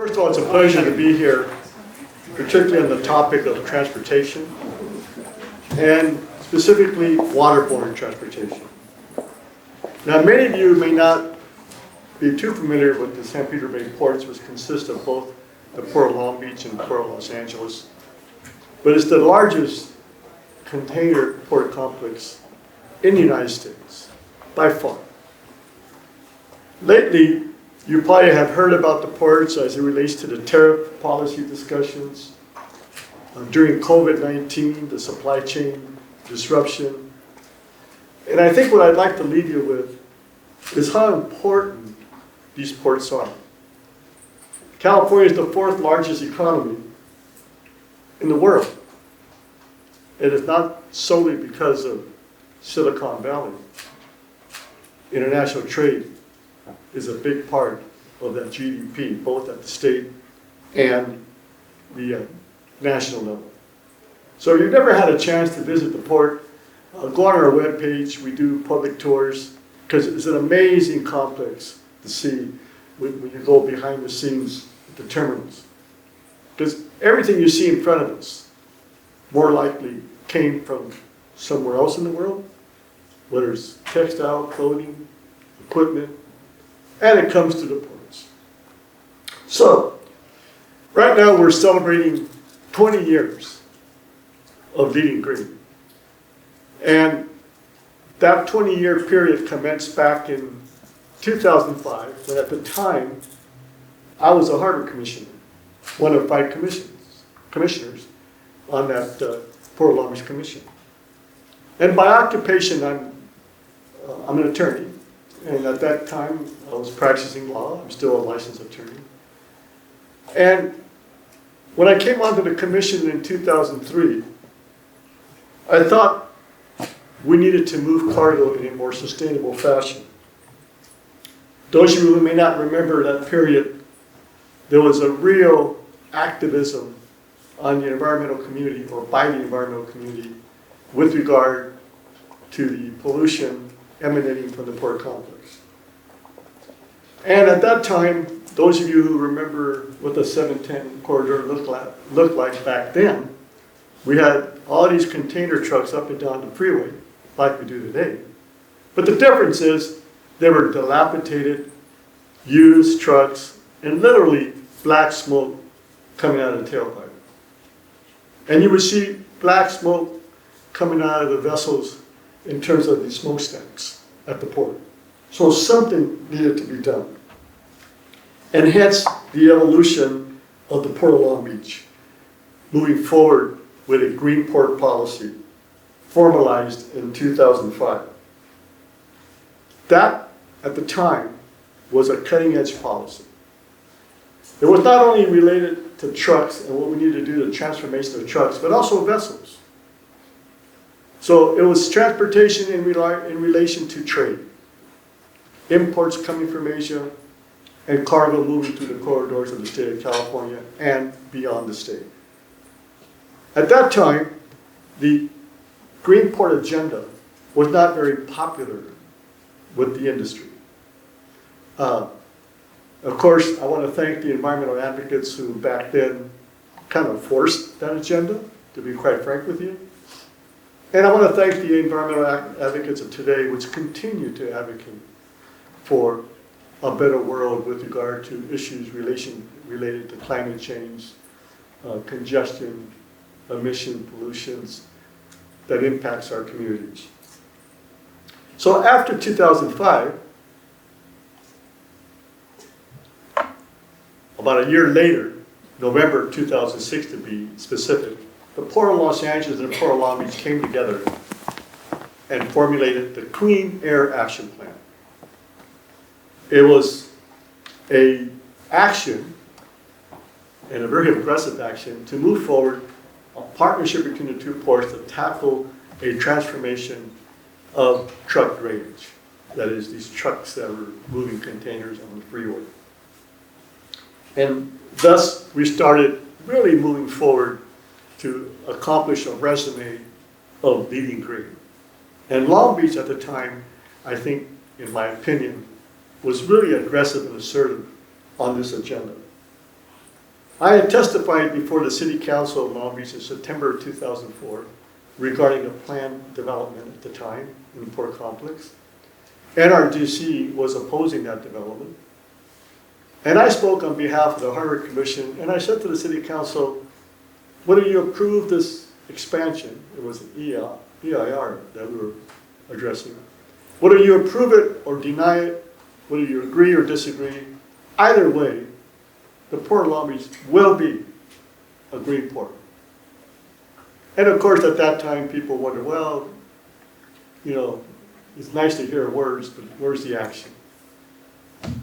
First of all, it's a pleasure to be here, particularly on the topic of transportation, and specifically waterborne transportation. Now, many of you may not be too familiar with the San Pedro Bay ports, which consist of both the Port of Long Beach and the Port of Los Angeles, but it's the largest container port complex in the United States, by far. Lately, you probably have heard about the ports as it relates to the tariff policy discussions, during COVID-19, the supply chain disruption. And I think what I'd like to leave you with is how important these ports are. California is the fourth largest economy in the world. It is not solely because of Silicon Valley. International trade is a big part of that GDP, both at the state and the national level. So if you've never had a chance to visit the port, go on our webpage. We do public tours because it's an amazing complex to see when you go behind the scenes at the terminals. Because everything you see in front of us more likely came from somewhere else in the world, whether it's textile, clothing, equipment, and it comes to the ports. So, right now we're celebrating 20 years of leading green. And that 20-year period commenced back in 2005, when at the time I was a harbor commissioner, one of 5 commissioners on that Port of Long Beach Commission. And by occupation, I'm an attorney. And at that time, I was practicing law. I'm still a licensed attorney. And when I came onto the commission in 2003, I thought we needed to move cargo in a more sustainable fashion. Those of you who may not remember that period, there was a real activism on the environmental community, or by the environmental community, with regard to the pollution emanating from the port complex. And at that time, those of you who remember what the 710 corridor looked like back then, we had all these container trucks up and down the freeway, like we do today. But the difference is they were dilapidated, used trucks, and literally black smoke coming out of the tailpipe. And you would see black smoke coming out of the vessels in terms of the smokestacks at the port. So something needed to be done. And hence the evolution of the Port of Long Beach, moving forward with a green port policy formalized in 2005. That, at the time, was a cutting-edge policy. It was not only related to trucks and what we needed to do, the transformation of trucks, but also vessels. So it was transportation in relation to trade. Imports coming from Asia and cargo moving through the corridors of the state of California and beyond the state. At that time, the Green Port agenda was not very popular with the industry. Of course, I want to thank the environmental advocates who back then kind of forced that agenda, to be quite frank with you. And I want to thank the environmental advocates of today, which continue to advocate for a better world with regard to issues related to climate change, congestion, emission pollutions that impacts our communities. So after 2005, about a year later, November 2006 to be specific, the Port of Los Angeles and the Port of Long Beach came together and formulated the Clean Air Action Plan. It was an action, and a very aggressive action, to move forward a partnership between the two ports to tackle a transformation of truck drainage. That is, these trucks that were moving containers on the freeway. And thus, we started really moving forward to accomplish a resume of leading green. And Long Beach at the time, I think, in my opinion, was really aggressive and assertive on this agenda. I had testified before the City Council of Long Beach in September of 2004 regarding a planned development at the time in the Port Complex. NRDC was opposing that development. And I spoke on behalf of the Harbor Commission, and I said to the City Council, whether you approve this expansion, it was an EIR that we were addressing, whether you approve it or deny it, whether you agree or disagree, either way, the Port of Long Beach will be a green port. And of course, at that time, people wondered, well, you know, it's nice to hear words, but where's the action?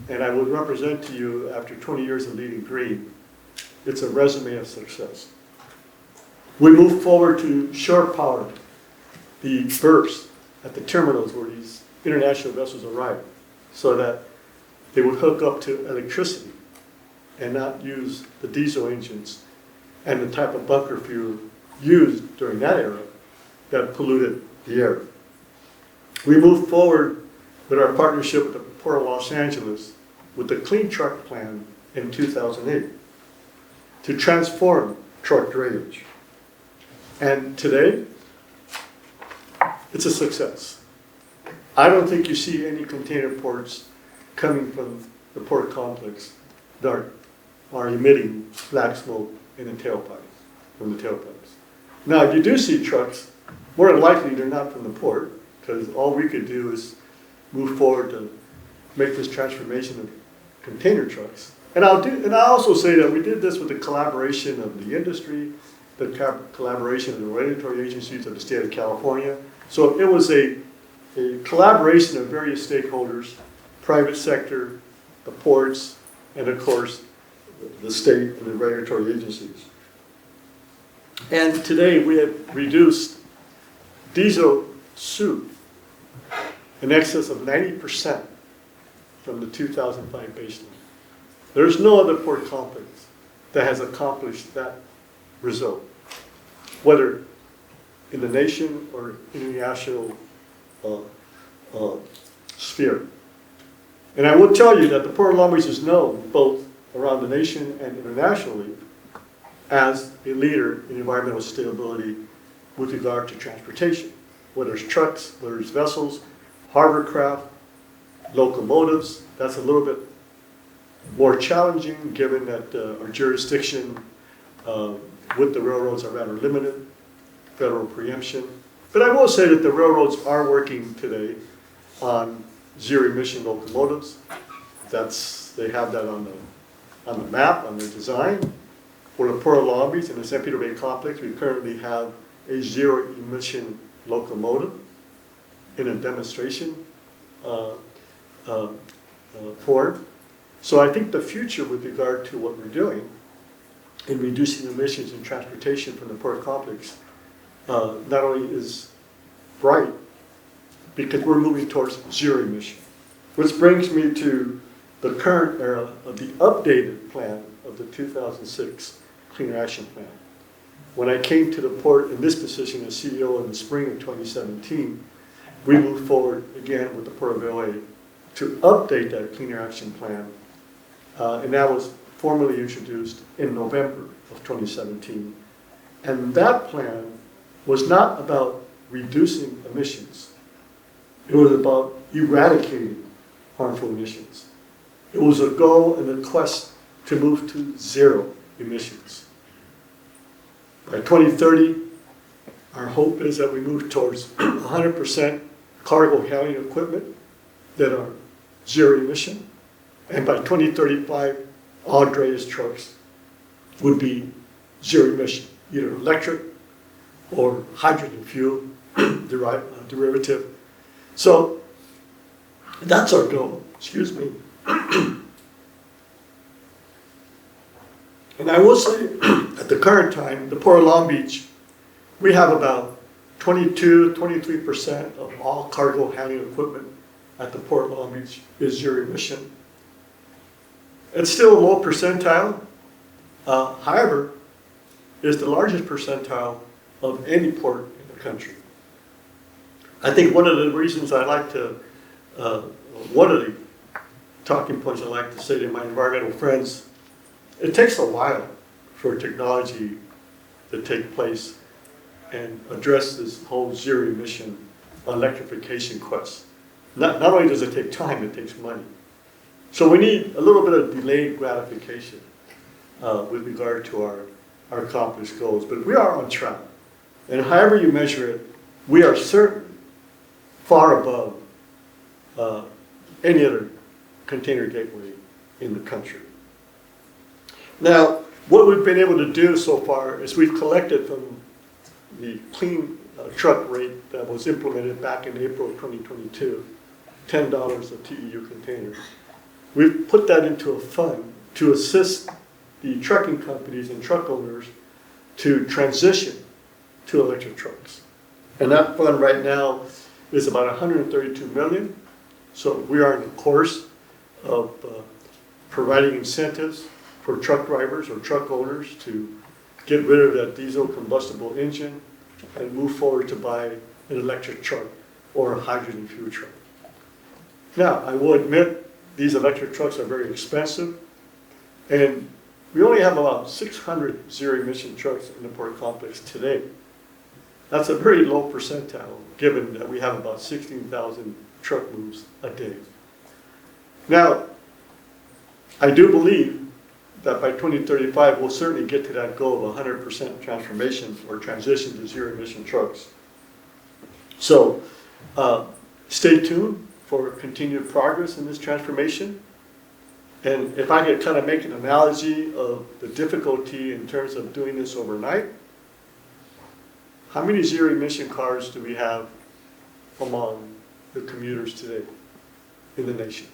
And I would represent to you, after 20 years of leading green, it's a resume of success. We moved forward to shore power the berths at the terminals where these international vessels arrive, so that they would hook up to electricity and not use the diesel engines and the type of bunker fuel used during that era that polluted the air. We moved forward with our partnership with the Port of Los Angeles with the Clean Truck Plan in 2008 to transform truck drainage. And today, it's a success. I don't think you see any container ports coming from the port complex that are emitting black smoke in the tailpipes, from the tailpipes. Now, if you do see trucks, more than likely they're not from the port, because all we could do is move forward to make this transformation of container trucks. And I also say that we did this with the collaboration of the industry, the collaboration of the regulatory agencies of the state of California. So it was a collaboration of various stakeholders, private sector, the ports, and of course, the state and the regulatory agencies. And today we have reduced diesel soot in excess of 90% from the 2005 baseline. There's no other port complex that has accomplished that result, whether in the nation or international sphere. And I will tell you that the Port of Long Beach is known both around the nation and internationally as a leader in environmental sustainability with regard to transportation, whether it's trucks, whether it's vessels, harbor craft, locomotives. That's a little bit more challenging given that our jurisdiction with the railroads are rather limited, federal preemption. But I will say that the railroads are working today on zero-emission locomotives. They have that on the map, on their design. For the Port of Long Beach and the San Pedro Bay Complex, we currently have a zero-emission locomotive in a demonstration form. So I think the future with regard to what we're doing in reducing emissions in transportation from the port complex not only is bright, because we're moving towards zero emission. Which brings me to the current era of the updated plan of the 2006 Clean Action Plan. When I came to the port in this position as CEO in the spring of 2017, we moved forward again with the Port of LA to update that Clean Action Plan, and that was formally introduced in November of 2017. And that plan was not about reducing emissions. It was about eradicating harmful emissions. It was a goal and a quest to move to zero emissions. By 2030, our hope is that we move towards 100% cargo handling equipment that are zero emission. And by 2035, all drayage trucks would be zero emission, either electric or hydrogen fuel derivative. So that's our goal, excuse me. And I will say, at the current time, the Port of Long Beach, we have about 23% of all cargo handling equipment at the Port of Long Beach is zero emission. It's still a low percentile. However, it's the largest percentile of any port in the country. I think one of the reasons I like to, one of the talking points I like to say to my environmental friends, it takes a while for technology to take place and address this whole zero emission electrification quest. Not only does it take time, it takes money. So we need a little bit of delayed gratification with regard to our accomplished goals, but we are on track. And however you measure it, we are certainly far above any other container gateway in the country. Now, what we've been able to do so far is we've collected from the clean truck rate that was implemented back in April of 2022, $10 a TEU container. We've put that into a fund to assist the trucking companies and truck owners to transition to electric trucks. And that fund right now is about 132 million. So we are in the course of providing incentives for truck drivers or truck owners to get rid of that diesel combustible engine and move forward to buy an electric truck or a hydrogen fuel truck. Now, I will admit these electric trucks are very expensive, and we only have about 600 zero-emission trucks in the port complex today. That's a very low percentile, given that we have about 16,000 truck moves a day. Now, I do believe that by 2035, we'll certainly get to that goal of 100% transformation or transition to zero-emission trucks. So, stay tuned for continued progress in this transformation. And if I could kind of make an analogy of the difficulty in terms of doing this overnight, how many zero-emission cars do we have among the commuters today in the nation?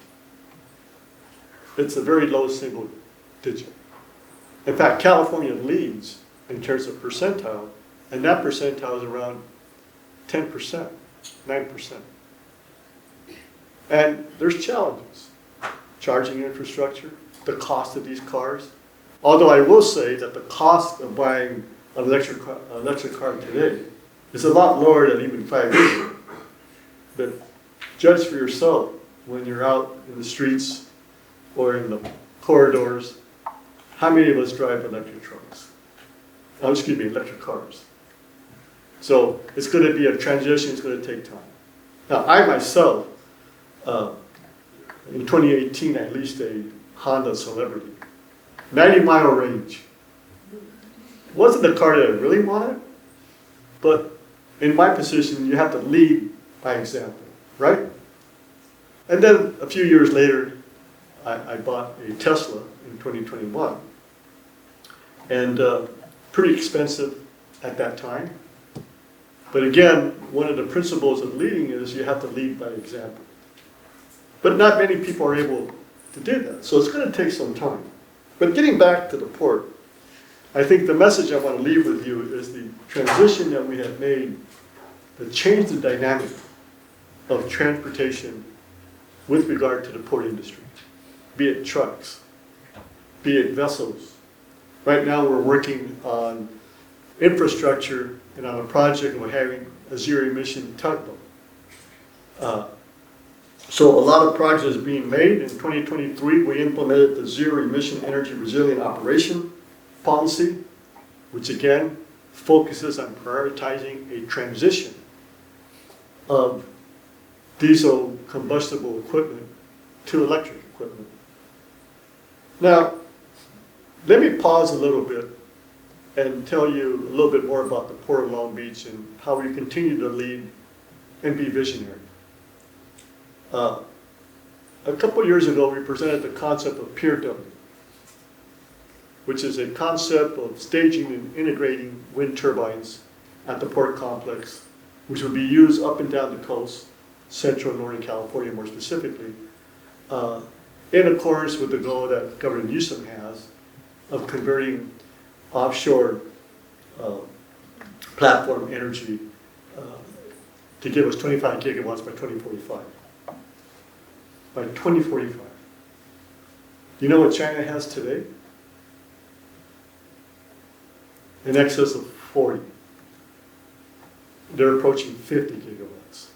It's a very low single digit. In fact, California leads in terms of percentile, and that percentile is around 10%, 9%. And there's challenges. Charging infrastructure, the cost of these cars. Although I will say that the cost of buying an electric car today is a lot lower than even 5 years ago. But judge for yourself when you're out in the streets or in the corridors, how many of us drive electric trucks? Oh, excuse me, electric cars. So it's going to be a transition, it's going to take time. Now, I myself, in 2018, I leased a Honda Celebrity, 90-mile range. Wasn't the car that I really wanted, but in my position, you have to lead by example, right? And then a few years later, I bought a Tesla in 2021, and pretty expensive at that time. But again, one of the principles of leading is you have to lead by example. But not many people are able to do that, so it's going to take some time. But getting back to the port, I think the message I want to leave with you is the transition that we have made to change the dynamic of transportation with regard to the port industry, be it trucks, be it vessels. Right now we're working on infrastructure and on a project, and we're having a zero-emission tugboat. So a lot of progress is being made. In 2023, we implemented the Zero-Emission Energy Resilient Operation policy, which again focuses on prioritizing a transition of diesel combustible equipment to electric equipment. Now, let me pause a little bit and tell you a little bit more about the Port of Long Beach and how we continue to lead and be visionary. A couple years ago, we presented the concept of Pier W, which is a concept of staging and integrating wind turbines at the port complex, which would be used up and down the coast, Central and Northern California more specifically, in accordance with the goal that Governor Newsom has of converting offshore platform energy to give us 25 gigawatts by 2045. By 2045. You know what China has today? In excess of 40. They're approaching 50 gigawatts.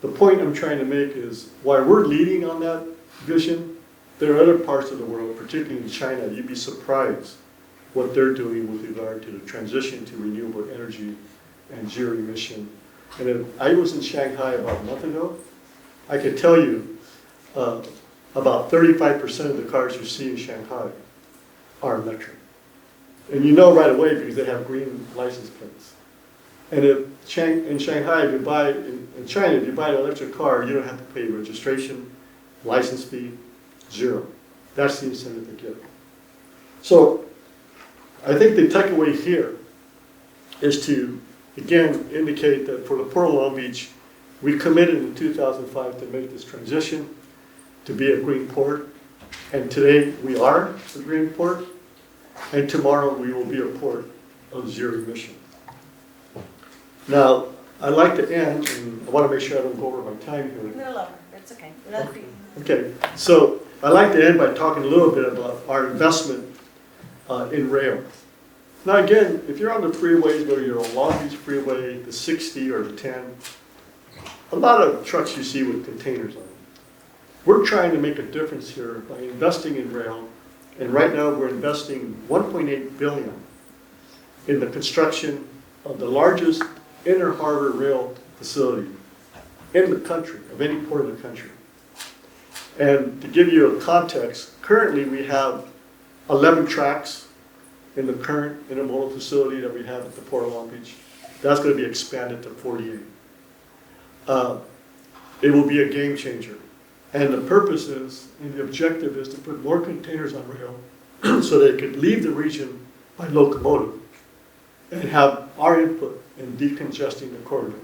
The point I'm trying to make is why we're leading on that vision there are other parts of the world, particularly in China, you'd be surprised what they're doing with regard to the transition to renewable energy and zero emission. And if I was in Shanghai about a month ago, I could tell you about 35% of the cars you see in Shanghai are electric. And you know right away because they have green license plates. And if in Shanghai, if you buy, in China, if you buy an electric car, you don't have to pay registration, license fee, zero. That's the incentive to get it. So I think the takeaway here is to, again, indicate that for the Port of Long Beach, we committed in 2005 to make this transition to be a green port. And today we are a green port. And tomorrow we will be a port of zero emission. Now, I'd like to end, and I want to make sure I don't go over my time here. A little over, it's okay. That'll be- Okay, so I'd like to end by talking a little bit about our investment in rail. Now again, if you're on the freeways, whether you're on Long Beach Freeway, the 60 or the 10, a lot of trucks you see with containers on them. We're trying to make a difference here by investing in rail, and right now we're investing $1.8 billion in the construction of the largest inner harbor rail facility in the country, of any port of the country. And to give you a context, currently we have 11 tracks in the current intermodal facility that we have at the Port of Long Beach. That's going to be expanded to 48. It will be a game changer. And the purpose is, and the objective is to put more containers on rail so they could leave the region by locomotive and have our input in decongesting the corridors.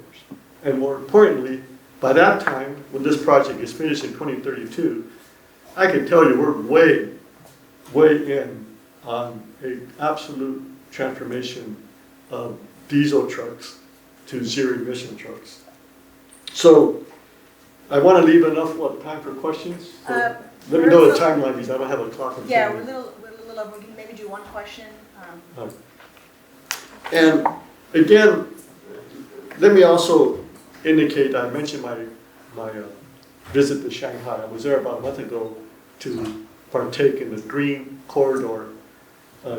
And more importantly, by that time, when this project is finished in 2032, I can tell you we're way in on an absolute transformation of diesel trucks to zero emission trucks. So I want to leave enough time for questions. Let me know the timeline because I don't have a clock in front Yeah, of we're me. a little over. We can maybe do one question. And again, let me also indicate, I mentioned my visit to Shanghai. I was there about a month ago to partake in the Green Corridor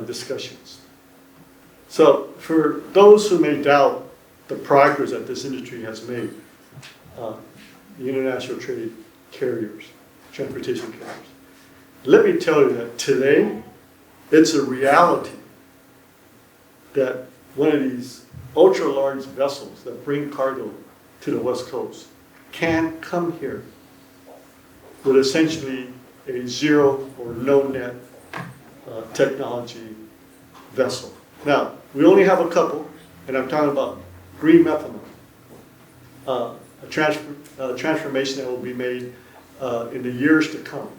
discussions. So for those who may doubt the progress that this industry has made, the international trade carriers, transportation carriers, let me tell you that today it's a reality that one of these ultra-large vessels that bring cargo to the West Coast can come here with essentially a zero or no net technology vessel. Now, we only have a couple, and I'm talking about green methanol, a transformation that will be made in the years to come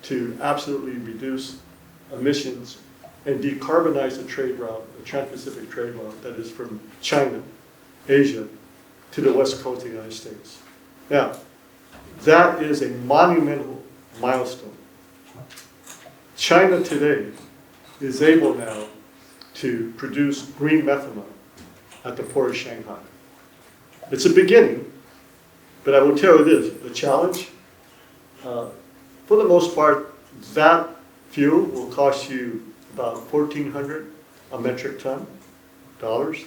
to absolutely reduce emissions and decarbonize the trade route, the Trans-Pacific trade route that is from China, Asia, to the West Coast of the United States. Now, that is a monumental milestone. China today is able now to produce green methanol at the port of Shanghai. It's a beginning, but I will tell you this, the challenge, for the most part, that fuel will cost you about $1,400 a metric ton, dollars.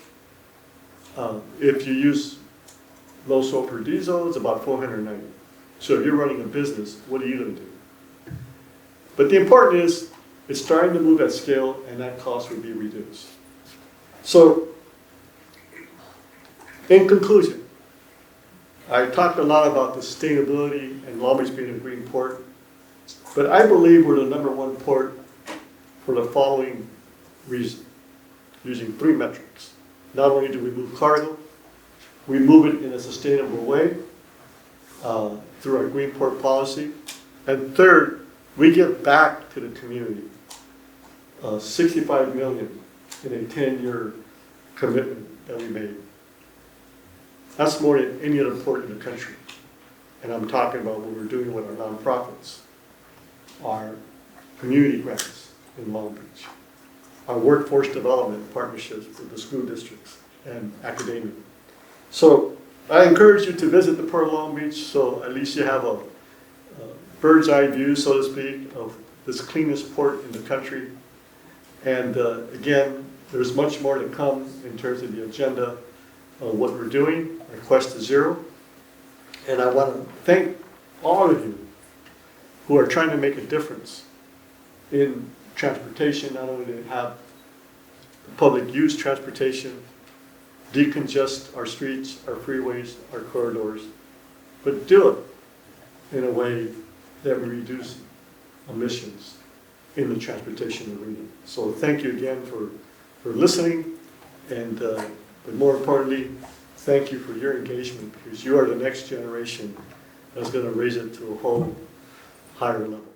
If you use low sulfur diesel, it's about $490. So if you're running a business, what are you going to do? But the important is, it's starting to move at scale, and that cost will be reduced. So, in conclusion, I talked a lot about the sustainability and Long Beach being a green port, but I believe we're the #1 port for the following reason, using 3 metrics. Not only do we move cargo, we move it in a sustainable way through our green port policy, and third, we give back to the community. $65 million in a 10-year commitment that we made. That's more than any other port in the country. And I'm talking about what we're doing with our nonprofits, our community grants in Long Beach, our workforce development partnerships with the school districts and academia. So I encourage you to visit the Port of Long Beach so at least you have a bird's eye view, so to speak, of this cleanest port in the country. And again, there's much more to come in terms of the agenda of what we're doing, our quest to zero. And I want to thank all of you who are trying to make a difference in transportation, not only to have public use transportation, decongest our streets, our freeways, our corridors, but do it in a way that we reduce emissions in the transportation arena. So thank you again for listening, and but more importantly, thank you for your engagement, because you are the next generation that's going to raise it to a whole higher level.